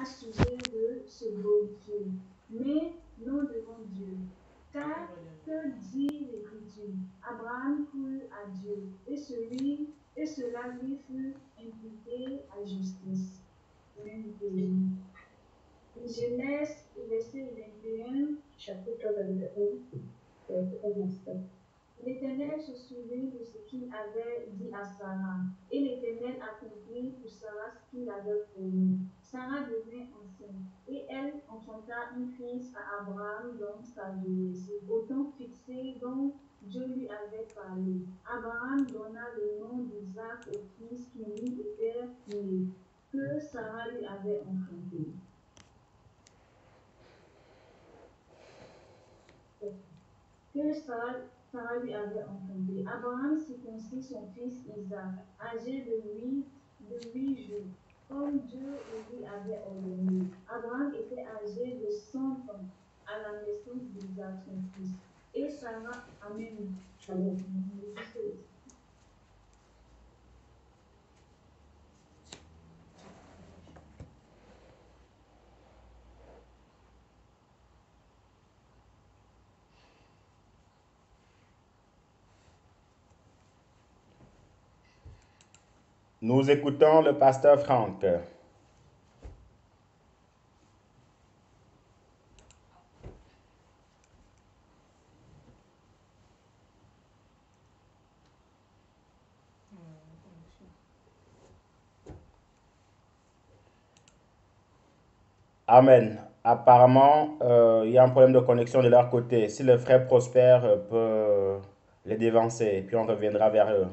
à sujet de se glorifier, mais non devant Dieu. Car que dit l'Écriture? Abraham crut à Dieu, et cela lui fut imputé à justice. Genèse, verset 21, chapitre 21, verset 1. L'Éternel se souvint de ce qu'il avait dit à Sarah, et l'Éternel accomplit pour Sarah ce qu'il avait promis. Sarah devint enceinte, et elle enfanta un fils à Abraham dans sa vieillesse, au temps fixé dont Dieu lui avait parlé. Abraham donna le nom d'Isaac au fils qui lui était né, que Sarah lui avait enfanté. Que Sarah lui avait enfanté. Abraham circoncit son fils Isaac, âgé de 8 jours, comme Dieu le lui avait ordonné. Abraham était âgé de 100 ans à la naissance d'Isaac, son fils. Et Sarah, Amen. Nous écoutons le pasteur Franck. Amen. Apparemment, il y a un problème de connexion de leur côté. Si le frère Prosper peut les dévancer, puis on reviendra vers eux.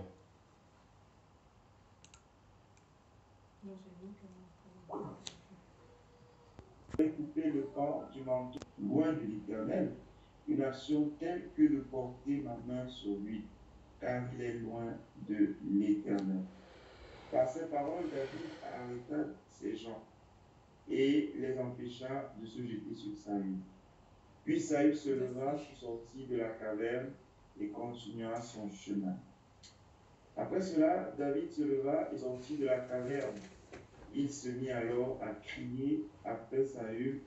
Couper le corps du manteau loin de l'Éternel, une action telle que de porter ma main sur lui, car il est loin de l'Éternel. Par ces paroles, David arrêta ces gens et les empêcha de se jeter sur Saül. Puis Saül se leva, sortit de la caverne et continua son chemin. Après cela, David se leva et sortit de la caverne. Il se mit alors à crier après Saül: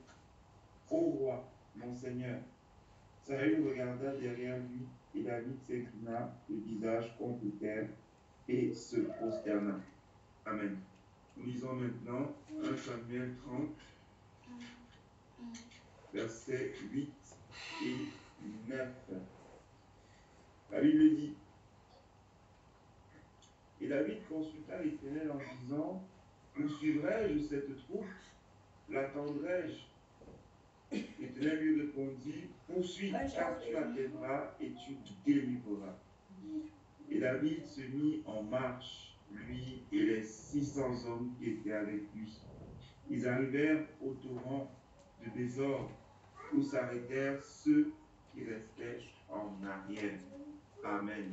Ô roi, mon Seigneur. Saül regarda derrière lui et David s'inclina le visage contre terre et se prosterna. Amen. Nous lisons maintenant 1 Samuel 30, versets 8 et 9. La Bible dit: Et David consulta l'Éternel en disant: Poursuivrai-je cette troupe? L'attendrai-je? L'Éternel lui répondit: Poursuis, car tu atteindras et tu délivreras. Et David se mit en marche, lui et les 600 hommes qui étaient avec lui. Ils arrivèrent au torrent de Bésor, où s'arrêtèrent ceux qui restaient en arrière. Amen.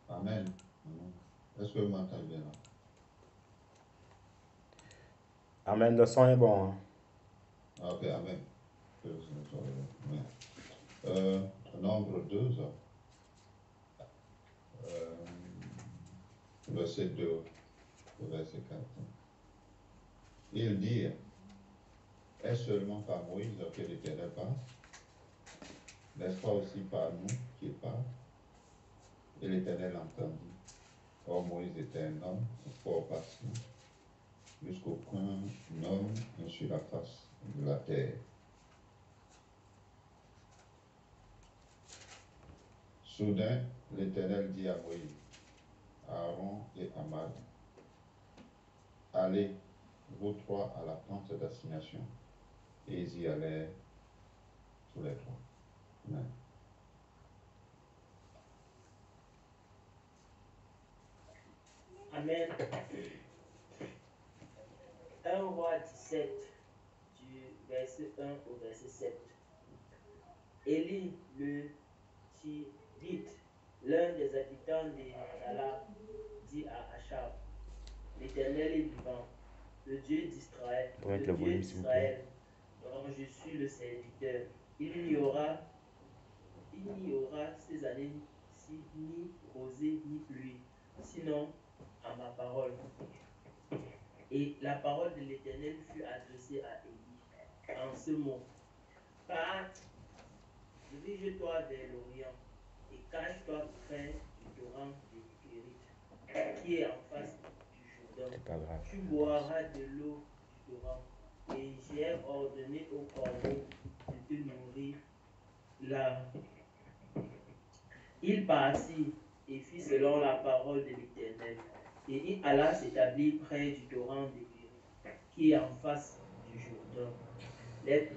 Amen. Est-ce que vous m'entendez bien là? Amen, le son est bon. Hein? Ok, Amen. Nombre 2, verset 2, verset 4. Ils dirent: Est-ce seulement par Moïse que l'Éternel parle? N'est-ce pas aussi par nous qu'il parle? Et l'Éternel entendit. Or Moïse était un homme fort patient, jusqu'aucun homme sur la face de la terre. Soudain, l'Éternel dit à Moïse, Aaron et Amad: Allez, vous trois, à la tente d'assignation. Et ils y allèrent tous les trois. Amen. Amen. 1 roi 17, du verset 1 au verset 7. Élie le Tishbite, l'un des habitants de Nala, dit à Achab: L'Éternel est vivant, le Dieu d'Israël, dont je suis le serviteur. Il n'y aura ces années-ci ni rosée ni pluie, s'il non à ma parole. Et la parole de l'Éternel fut adressée à Élie en ce mot. Pars, dirige-toi vers l'Orient et cache-toi près du torrent de Kérit, qui est en face du Jourdain. C'est pas grave. Tu boiras de l'eau du torrent, et j'ai ordonné au corbeau de te nourrir là. Il partit et fit selon la parole de l'Éternel, et il alla s'établir près du torrent de Kérit, qui est en face du Jourdain. Les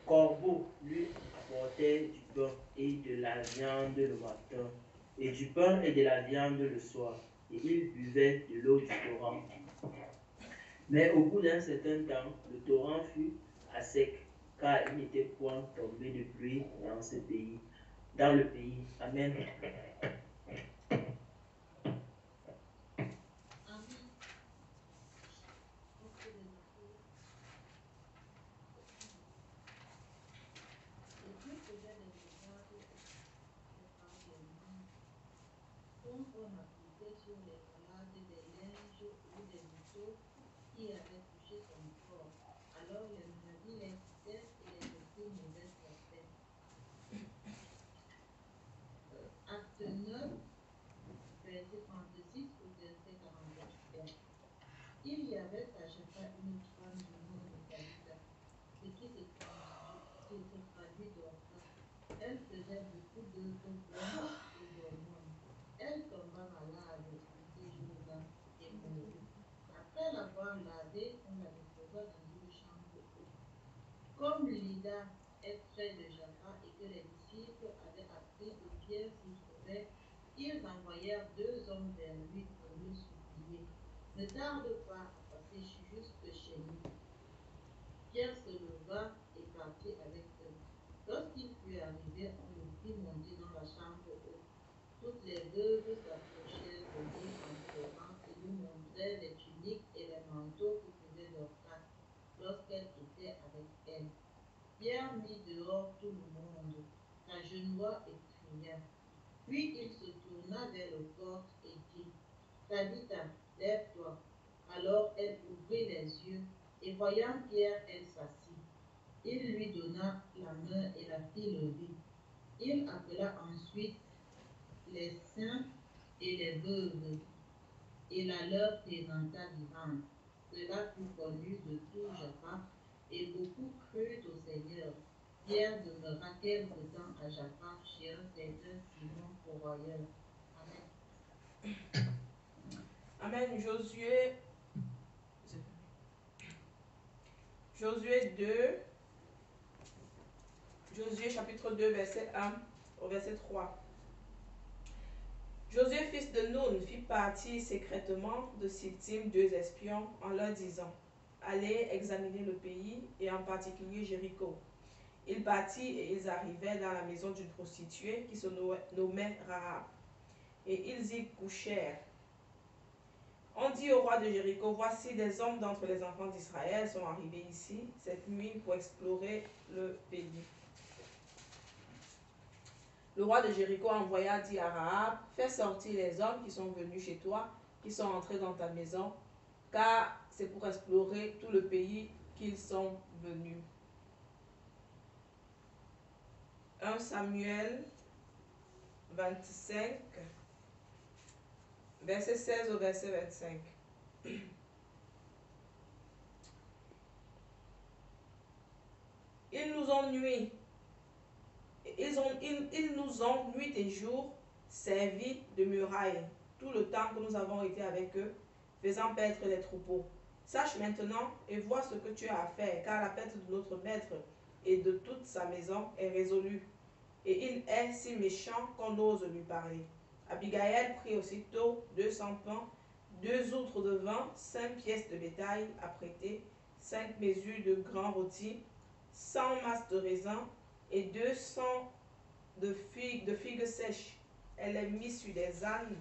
corbeaux lui apportaient du pain et de la viande le matin, et du pain et de la viande le soir, et il buvait de l'eau du torrent. Mais au bout d'un certain temps, le torrent fut à sec, car il n'était point tombé de pluie dans le pays. Amen. On appliquait sur les malades des linges ou des métaux qui avaient touché son corps. Alors les maladies les quittaient et les esprits mauvais sortaient. Acte 9, verset 36 au verset 43. Il y avait à Jaffa une femme du nom de Tabitha, ce qui se traduit Dorcas. Elle faisait beaucoup d'œuvres bonnes et d'aumônes. Elle tomba malade un séjour-là et mourut. Après l'avoir lavée, on la déposa dans une chambre haute. Comme Lydda est près de Jaffa et que les disciples avaient appris que Pierre s'y trouvait, ils envoyèrent 2 hommes vers lui pour le supplier. Ne tarde pas à passer jusque chez nous. Pierre se leva et partit avec eux. Lorsqu'il fut arrivé, on le fit monter dans la chambre haute. Toutes les veuves s'approchèrent de lui en pleurant et lui montrèrent les tuniques et les manteaux que faisait Dorcas lorsqu'elle était avec elles. Pierre mit dehors tout le monde, s'agenouilla et pria. Puis il se tourna vers le corps et dit, Tabitha, lève-toi. Alors elle ouvrit les yeux et voyant Pierre, elle s'assit. Il lui donna la main et la fit lever. Il appela ensuite les saints et les veuves et la leur présenta vivante. Cela fut connu de tout Jaffa et beaucoup crurent au Seigneur. Pierre demeura quelque temps à Jaffa chez un certain Simon pourvoyeur. Amen. Amen. Josué 2, Josué chapitre 2, verset 1 au verset 3. Josué, fils de Nun, fit partir secrètement de Sittim 2 espions en leur disant, allez examiner le pays et en particulier Jéricho. Ils partirent et ils arrivèrent dans la maison d'une prostituée qui se nommait Rahab. Et ils y couchèrent. On dit au roi de Jéricho, voici des hommes d'entre les enfants d'Israël sont arrivés ici cette nuit pour explorer le pays. Le roi de Jéricho envoya dire à Rahab, fais sortir les hommes qui sont venus chez toi, qui sont entrés dans ta maison, car c'est pour explorer tout le pays qu'ils sont venus. 1 Samuel 25, verset 16 au verset 25. Ils nous ont nuit. Ils nous ont nuit et jour servi de muraille tout le temps que nous avons été avec eux, faisant paître les troupeaux. Sache maintenant et vois ce que tu as à faire, car la perte de notre maître et de toute sa maison est résolue. Et il est si méchant qu'on ose lui parler. Abigail prit aussitôt 200 pains, 2 outres de vin, 5 pièces de bétail à prêter, 5 mesures de grands rôtis, 100 masses de raisin et 200 de figues sèches. Elle les mit sur des ânes.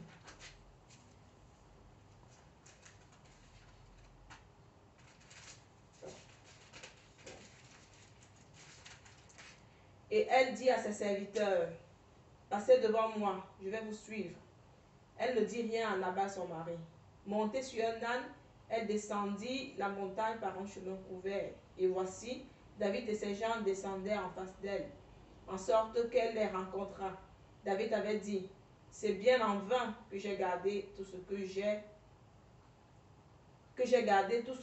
Et elle dit à ses serviteurs, passez devant moi, je vais vous suivre. Elle ne dit rien à Nabal son mari. Montée sur un âne, elle descendit la montagne par un chemin couvert. Et voici, David et ses gens descendaient en face d'elle, en sorte qu'elle les rencontra. David avait dit, c'est bien en vain que j'ai gardé tout ce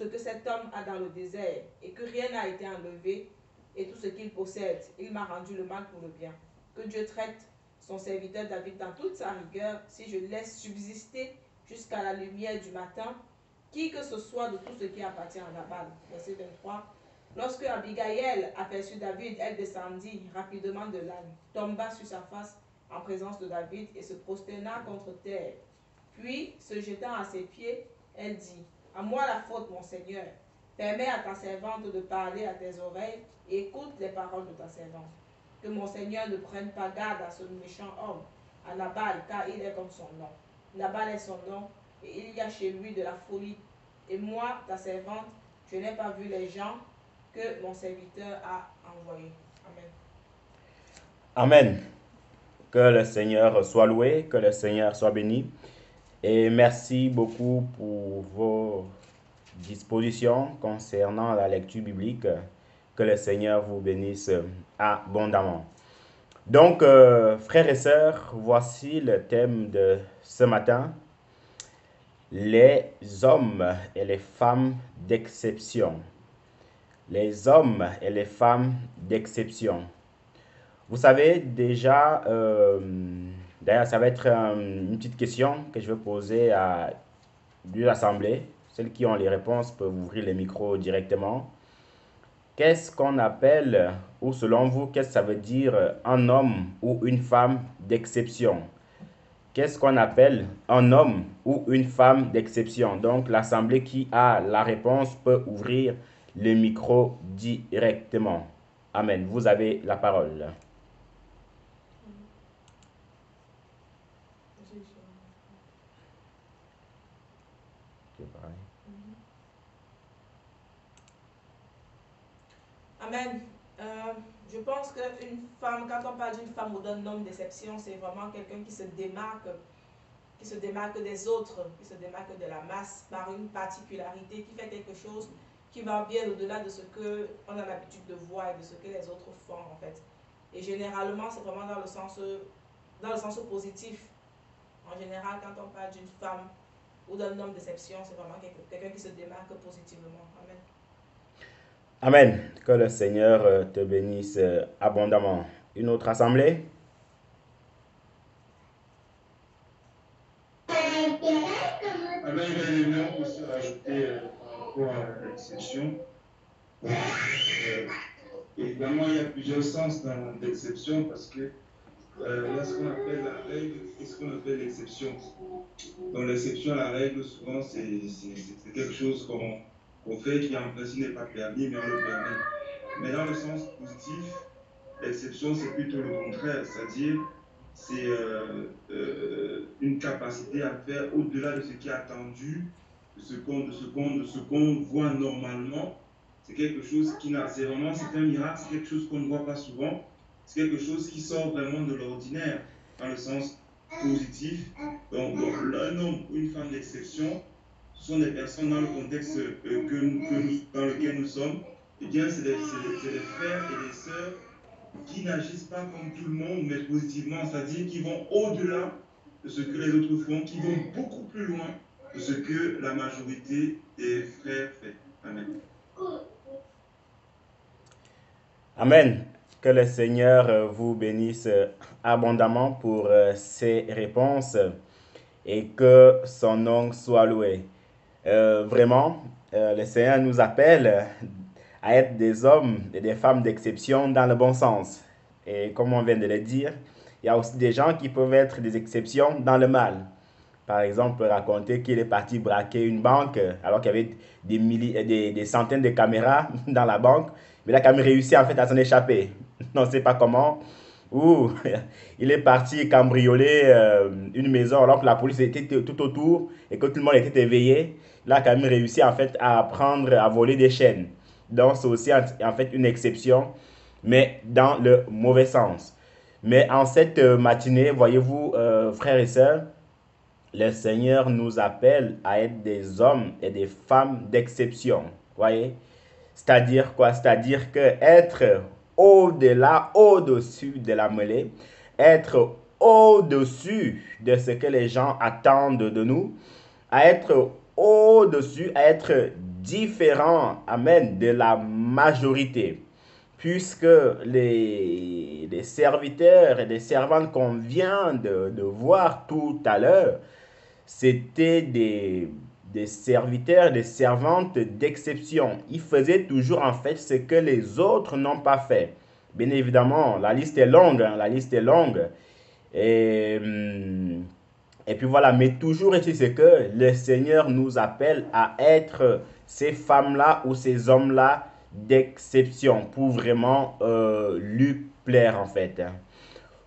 que cet homme a dans le désert, et que rien n'a été enlevé, et tout ce qu'il possède, il m'a rendu le mal pour le bien. Que Dieu traite son serviteur David dans toute sa rigueur, si je laisse subsister jusqu'à la lumière du matin, qui que ce soit de tout ce qui appartient à Nabal. Verset 23. Lorsque Abigail aperçut David, elle descendit rapidement de l'âne, tomba sur sa face en présence de David et se prosterna contre terre. Puis, se jetant à ses pieds, elle dit, à moi la faute, mon Seigneur. Permets à ta servante de parler à tes oreilles et écoute les paroles de ta servante. Que mon Seigneur ne prenne pas garde à ce méchant homme, à Nabal, car il est comme son nom. Nabal est son nom, et il y a chez lui de la folie. Et moi, ta servante, je n'ai pas vu les gens que mon serviteur a envoyés. Amen. Amen. Que le Seigneur soit loué, que le Seigneur soit béni. Et merci beaucoup pour vos dispositions concernant la lecture biblique. Que le Seigneur vous bénisse abondamment. Donc, frères et sœurs, voici le thème de ce matin. Les hommes et les femmes d'exception. Les hommes et les femmes d'exception. Vous savez déjà, d'ailleurs ça va être une petite question que je vais poser à l'Assemblée. Celles qui ont les réponses peuvent ouvrir les micros directement. Qu'est-ce qu'on appelle, ou selon vous, qu'est-ce que ça veut dire un homme ou une femme d'exception? Qu'est-ce qu'on appelle un homme ou une femme d'exception? Donc l'Assemblée qui a la réponse peut ouvrir le micro directement. Amen. Vous avez la parole. Amen. Je pense qu'une femme, quand on parle d'une femme ou d'un homme d'exception, c'est vraiment quelqu'un qui se démarque des autres, qui se démarque de la masse par une particularité, qui fait quelque chose qui va bien au-delà de ce qu'on a l'habitude de voir et de ce que les autres font en fait. Et généralement, c'est vraiment dans le sens positif. En général, quand on parle d'une femme ou d'un homme d'exception, c'est vraiment quelqu'un qui se démarque positivement. Amen. Amen. Que le Seigneur te bénisse abondamment. Une autre assemblée? Amen. J'aimerais aussi rajouter par rapport à l'exception. Évidemment, il y a plusieurs sens dans l'exception parce que il y a ce qu'on appelle la règle et ce qu'on appelle l'exception. Dans l'exception, la règle, souvent, c'est quelque chose qu'on fait qui en principe n'est pas permis, mais on le permet. Mais dans le sens positif, l'exception, c'est plutôt le contraire, c'est-à-dire c'est une capacité à faire au-delà de ce qui est attendu, de ce qu'on voit normalement. C'est quelque chose qui n'a, c'est un miracle, c'est quelque chose qu'on ne voit pas souvent, c'est quelque chose qui sort vraiment de l'ordinaire, dans le sens positif. Donc un homme ou une femme d'exception, ce sont des personnes dans le contexte dans lequel nous sommes, eh bien c'est des frères et des sœurs qui n'agissent pas comme tout le monde, mais positivement, c'est-à-dire qui vont au-delà de ce que les autres font, qui vont beaucoup plus loin de ce que la majorité des frères fait. Amen. Amen. Que le Seigneur vous bénisse abondamment pour ces réponses et que son nom soit loué. Vraiment, le Seigneur nous appelle à être des hommes et des femmes d'exception dans le bon sens. Et comme on vient de le dire, il y a aussi des gens qui peuvent être des exceptions dans le mal. Par exemple, raconter qu'il est parti braquer une banque alors qu'il y avait des centaines de caméras dans la banque, mais il a quand même réussi en fait à s'en échapper. On ne sait pas comment. Ou il est parti cambrioler une maison alors que la police était tout autour et que tout le monde était éveillé. Il a quand même réussi en fait à voler des chaînes. Donc c'est aussi en fait une exception, mais dans le mauvais sens. Mais en cette matinée, voyez-vous, frères et sœurs, le Seigneur nous appelle à être des hommes et des femmes d'exception. Voyez? C'est-à-dire quoi? C'est-à-dire que être au-delà, au-dessus de la mêlée, être au-dessus de ce que les gens attendent de nous, à être au-dessus, à être différent, amen, de la majorité. Puisque les serviteurs et les servantes qu'on vient de voir tout à l'heure, c'était des serviteurs, des servantes d'exception. Ils faisaient toujours en fait ce que les autres n'ont pas fait. Bien évidemment, la liste est longue, hein, la liste est longue. Et, et puis voilà, mais toujours ici, c'est que le Seigneur nous appelle à être ces femmes-là ou ces hommes-là d'exception pour vraiment lui plaire en fait.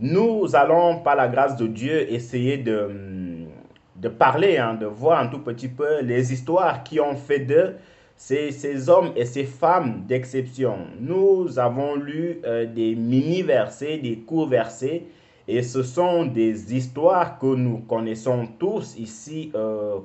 Nous allons, par la grâce de Dieu, essayer de parler, hein, de voir un tout petit peu les histoires qui ont fait d'eux ces hommes et ces femmes d'exception. Nous avons lu des mini-versets, des courts versets, et ce sont des histoires que nous connaissons tous ici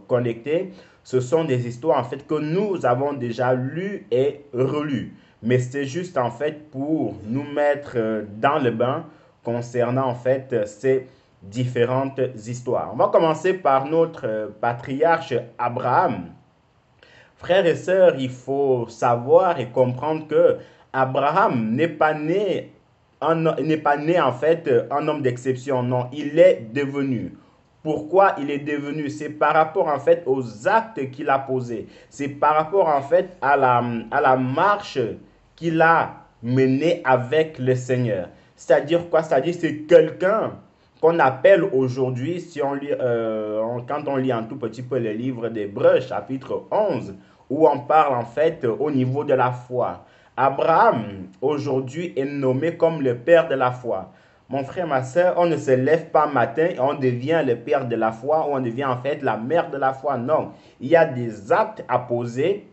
connectés. Ce sont des histoires en fait que nous avons déjà lues et relues. Mais c'est juste en fait pour nous mettre dans le bain concernant en fait ces différentes histoires. On va commencer par notre patriarche Abraham. Frères et sœurs, il faut savoir et comprendre que Abraham n'est pas né en fait un homme d'exception, non, il est devenu. Pourquoi il est devenu? C'est par rapport en fait aux actes qu'il a posés. C'est par rapport en fait à la marche qu'il a menée avec le Seigneur. C'est-à-dire quoi? C'est-à-dire c'est quelqu'un qu'on appelle aujourd'hui, si on lit, quand on lit un tout petit peu le livre d'Hébreux, chapitre 11, où on parle en fait au niveau de la foi. Abraham, aujourd'hui, est nommé comme le père de la foi. Mon frère, ma soeur, on ne se lève pas matin et on devient le père de la foi ou on devient en fait la mère de la foi. Non, il y a des actes à poser,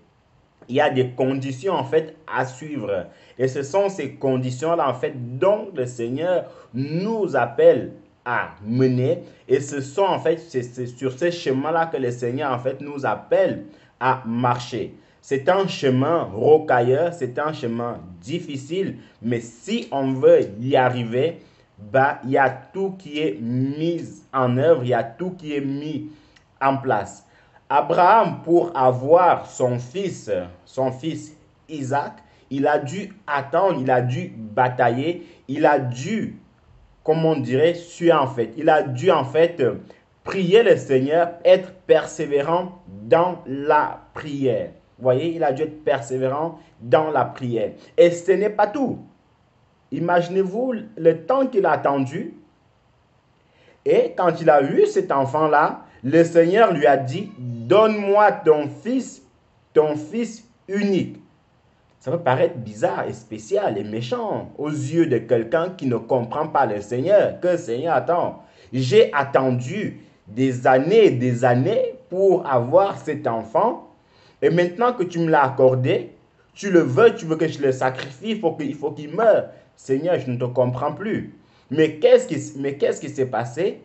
il y a des conditions en fait à suivre. Et ce sont ces conditions-là en fait dont le Seigneur nous appelle à mener. Et ce sont en fait c'est sur ce chemin-là que le Seigneur en fait nous appelle à marcher. C'est un chemin rocailleux, c'est un chemin difficile, mais si on veut y arriver, il y a tout qui est mis en œuvre, il y a tout qui est mis en place. Abraham, pour avoir son fils Isaac, il a dû attendre, il a dû batailler, il a dû, comme on dirait, suer en fait. Il a dû en fait prier le Seigneur, être persévérant dans la prière. Vous voyez, il a dû être persévérant dans la prière. Et ce n'est pas tout. Imaginez-vous le temps qu'il a attendu. Et quand il a eu cet enfant-là, le Seigneur lui a dit, donne-moi ton fils unique. Ça peut paraître bizarre et spécial et méchant aux yeux de quelqu'un qui ne comprend pas le Seigneur. Que le Seigneur attend. J'ai attendu des années pour avoir cet enfant. Et maintenant que tu me l'as accordé, tu veux que je le sacrifie, il faut qu'il meure. Seigneur, je ne te comprends plus. Mais qu'est-ce qui s'est passé?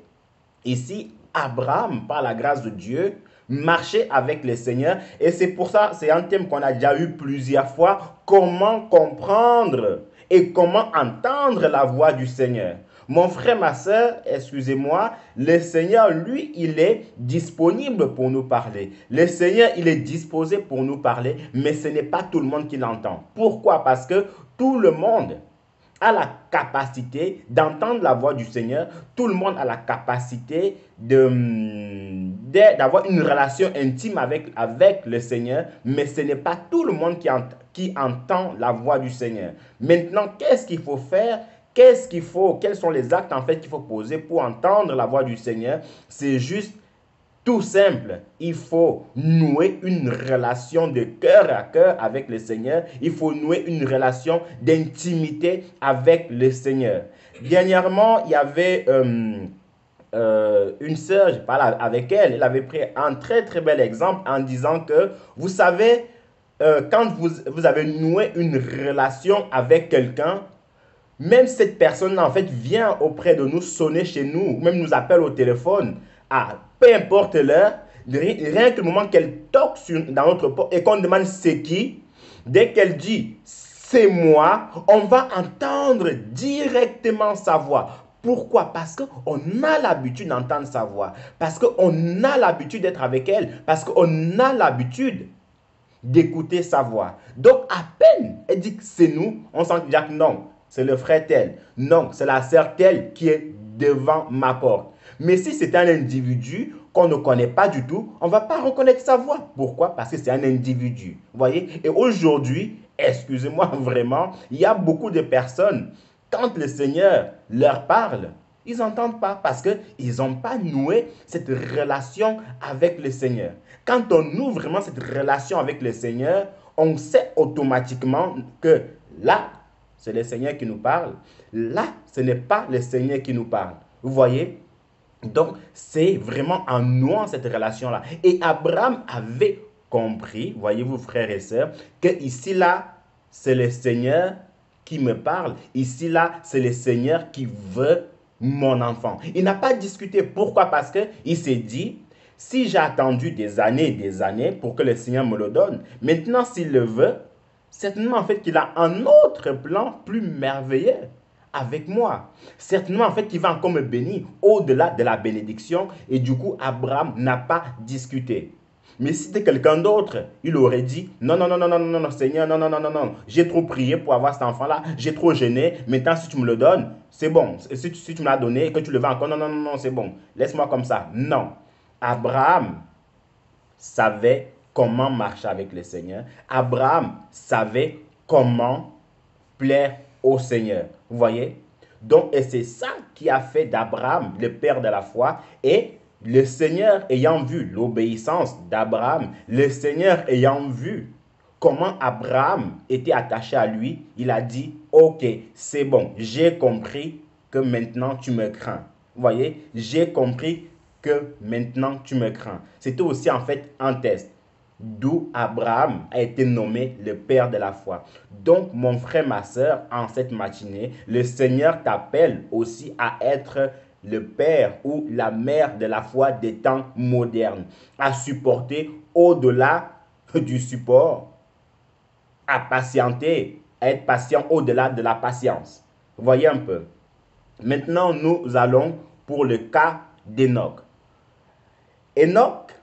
Ici, Abraham, par la grâce de Dieu, marchait avec le Seigneur. Et c'est pour ça, c'est un thème qu'on a déjà eu plusieurs fois. Comment comprendre et comment entendre la voix du Seigneur? Mon frère, ma soeur, excusez-moi, le Seigneur, lui, il est disponible pour nous parler. Le Seigneur, il est disposé pour nous parler, mais ce n'est pas tout le monde qui l'entend. Pourquoi? Parce que tout le monde a la capacité d'entendre la voix du Seigneur. Tout le monde a la capacité d'avoir une relation intime avec le Seigneur, mais ce n'est pas tout le monde qui entend la voix du Seigneur. Maintenant, qu'est-ce qu'il faut faire? Quels sont les actes en fait qu'il faut poser pour entendre la voix du Seigneur? C'est juste tout simple. Il faut nouer une relation de cœur à cœur avec le Seigneur. Il faut nouer une relation d'intimité avec le Seigneur. Dernièrement, il y avait une sœur, je parlais avec elle, elle avait pris un très très bel exemple en disant que, vous savez, quand vous avez noué une relation avec quelqu'un, même cette personne en fait vient auprès de nous, sonner chez nous, ou même nous appelle au téléphone, peu importe l'heure, rien que le moment qu'elle toque dans notre porte et qu'on demande c'est qui, dès qu'elle dit c'est moi, on va entendre directement sa voix. Pourquoi? Parce qu'on a l'habitude d'entendre sa voix. Parce qu'on a l'habitude d'être avec elle. Parce qu'on a l'habitude d'écouter sa voix. Donc, à peine elle dit que c'est nous, on sent déjà que non, c'est le frère tel. Non, c'est la sœur telle qui est devant ma porte. Mais si c'est un individu qu'on ne connaît pas du tout, on ne va pas reconnaître sa voix. Pourquoi? Parce que c'est un individu. Vous voyez? Et aujourd'hui, excusez-moi vraiment, il y a beaucoup de personnes, quand le Seigneur leur parle, ils n'entendent pas parce qu'ils n'ont pas noué cette relation avec le Seigneur. Quand on noue vraiment cette relation avec le Seigneur, on sait automatiquement que là, c'est le Seigneur qui nous parle. Là, ce n'est pas le Seigneur qui nous parle. Vous voyez? Donc, c'est vraiment en nouant cette relation-là. Et Abraham avait compris, voyez-vous frères et sœurs, que ici, là, c'est le Seigneur qui me parle. Ici, là, c'est le Seigneur qui veut mon enfant. Il n'a pas discuté. Pourquoi? Parce qu'il s'est dit, si j'ai attendu des années pour que le Seigneur me le donne, maintenant, s'il le veut, certainement, en fait, qu'il a un autre plan plus merveilleux avec moi. Certainement, en fait, qu'il va encore me bénir au-delà de la bénédiction. Et du coup, Abraham n'a pas discuté. Mais si c'était quelqu'un d'autre, il aurait dit, non, non, non, non, non, non, non, Seigneur, non, non, non, non, non, j'ai trop prié pour avoir cet enfant-là, j'ai trop gêné, maintenant si tu me le donnes, c'est bon. Si tu me l'as donné et que tu le veux encore, non, non, non, non, c'est bon, laisse-moi comme ça. Non. Abraham savait comment marcher avec le Seigneur. Abraham savait comment plaire au Seigneur. Vous voyez? Donc, et c'est ça qui a fait d'Abraham le père de la foi. Et le Seigneur ayant vu l'obéissance d'Abraham, le Seigneur ayant vu comment Abraham était attaché à lui, il a dit, ok, c'est bon, j'ai compris que maintenant tu me crains. Vous voyez? J'ai compris que maintenant tu me crains. C'était aussi en fait un test. D'où Abraham a été nommé le père de la foi. Donc, mon frère, ma soeur, en cette matinée, le Seigneur t'appelle aussi à être le père ou la mère de la foi des temps modernes, à supporter au-delà du support, à patienter, à être patient au-delà de la patience. Vous voyez un peu. Maintenant, nous allons pour le cas d'Enoch. Enoch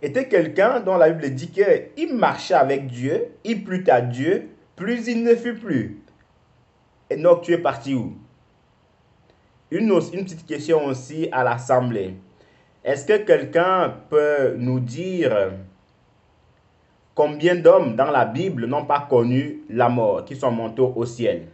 était quelqu'un dont la Bible dit qu'il marchait avec Dieu, il plut à Dieu, plus il ne fut plus. Enoch, tu es parti où? Une petite question aussi à l'assemblée. Est-ce que quelqu'un peut nous dire combien d'hommes dans la Bible n'ont pas connu la mort, qui sont montés au ciel?